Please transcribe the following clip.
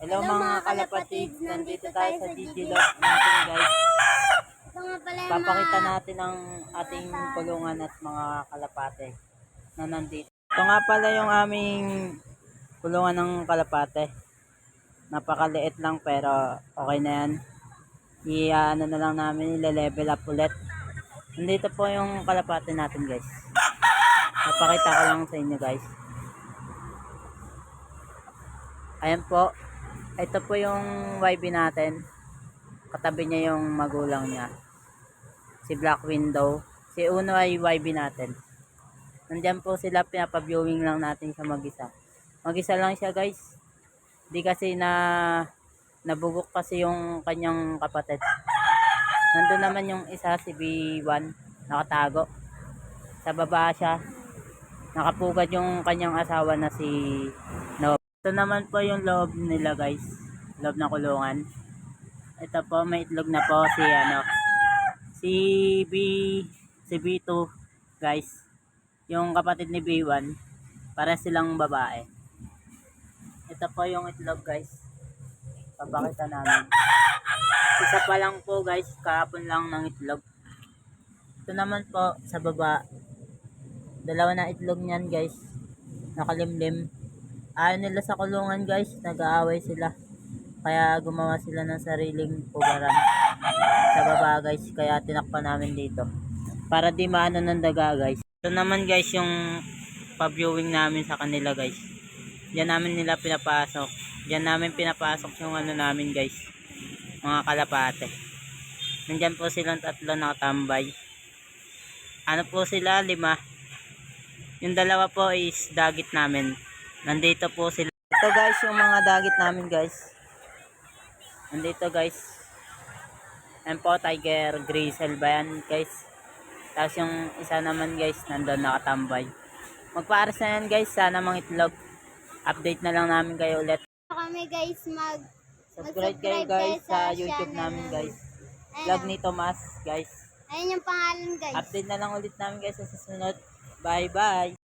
Hello mga kalapatids, nandito tayo sa GG Love natin guys. Papakita natin ang ating kulungan at mga kalapate na nandito. Ito nga pala yung aming kulungan ng kalapate. Napakaliit lang pero okay na yan. Ano na lang namin, ile-level up ulit. Nandito po yung kalapate natin guys. Papakita ko lang sa inyo guys. Ayan po. Ito po yung YB natin. Katabi niya yung magulang niya. Si Black Widow. Si Uno ay YB natin. Nandiyan po sila, pinapaviewing lang natin sa mag-isa. Mag-isa lang siya guys. Di kasi nabugok kasi yung kanyang kapatid. Nandun naman yung isa, si B1. Nakatago. Sa baba siya. Nakapugad yung kanyang asawa na si Nob. Ito naman po yung loob nila guys. Loob na kulungan. Ito po, may itlog na po si B2 guys. Yung kapatid ni B1. Para silang babae. Ito po yung itlog guys. Papakita namin. Isa pa lang po guys. Kahapon lang ng itlog. Ito naman po sa baba. Dalawa na itlog niyan guys. Nakalimlim. Ayaw nila sa kulungan guys. Nag-aaway sila. Kaya gumawa sila ng sariling pugaran sa baba guys. Kaya tinakpan namin dito. Para di maano ng daga guys. Ito naman guys yung pa-viewing namin sa kanila guys. Diyan namin nila pinapasok. Diyan namin pinapasok yung ano namin guys. Mga kalapate. Nandyan po silang tatlo nakatambay. Ano po sila? 5. Yung dalawa po is dagit namin. Nandito po sila. Ito guys yung mga dagit namin guys. Nandito guys. Yan po tiger grizzle ba yan guys. Tapos yung isa naman guys nandun nakatambay. Magpaaras na yan guys. Sana mga itlog. Update na lang namin kayo ulit. Kami guys Subscribe kayo guys sa YouTube namin guys. Vlog ni Tomas guys. Ayun yung pangalan guys. Update na lang ulit namin guys sa susunod. Bye bye.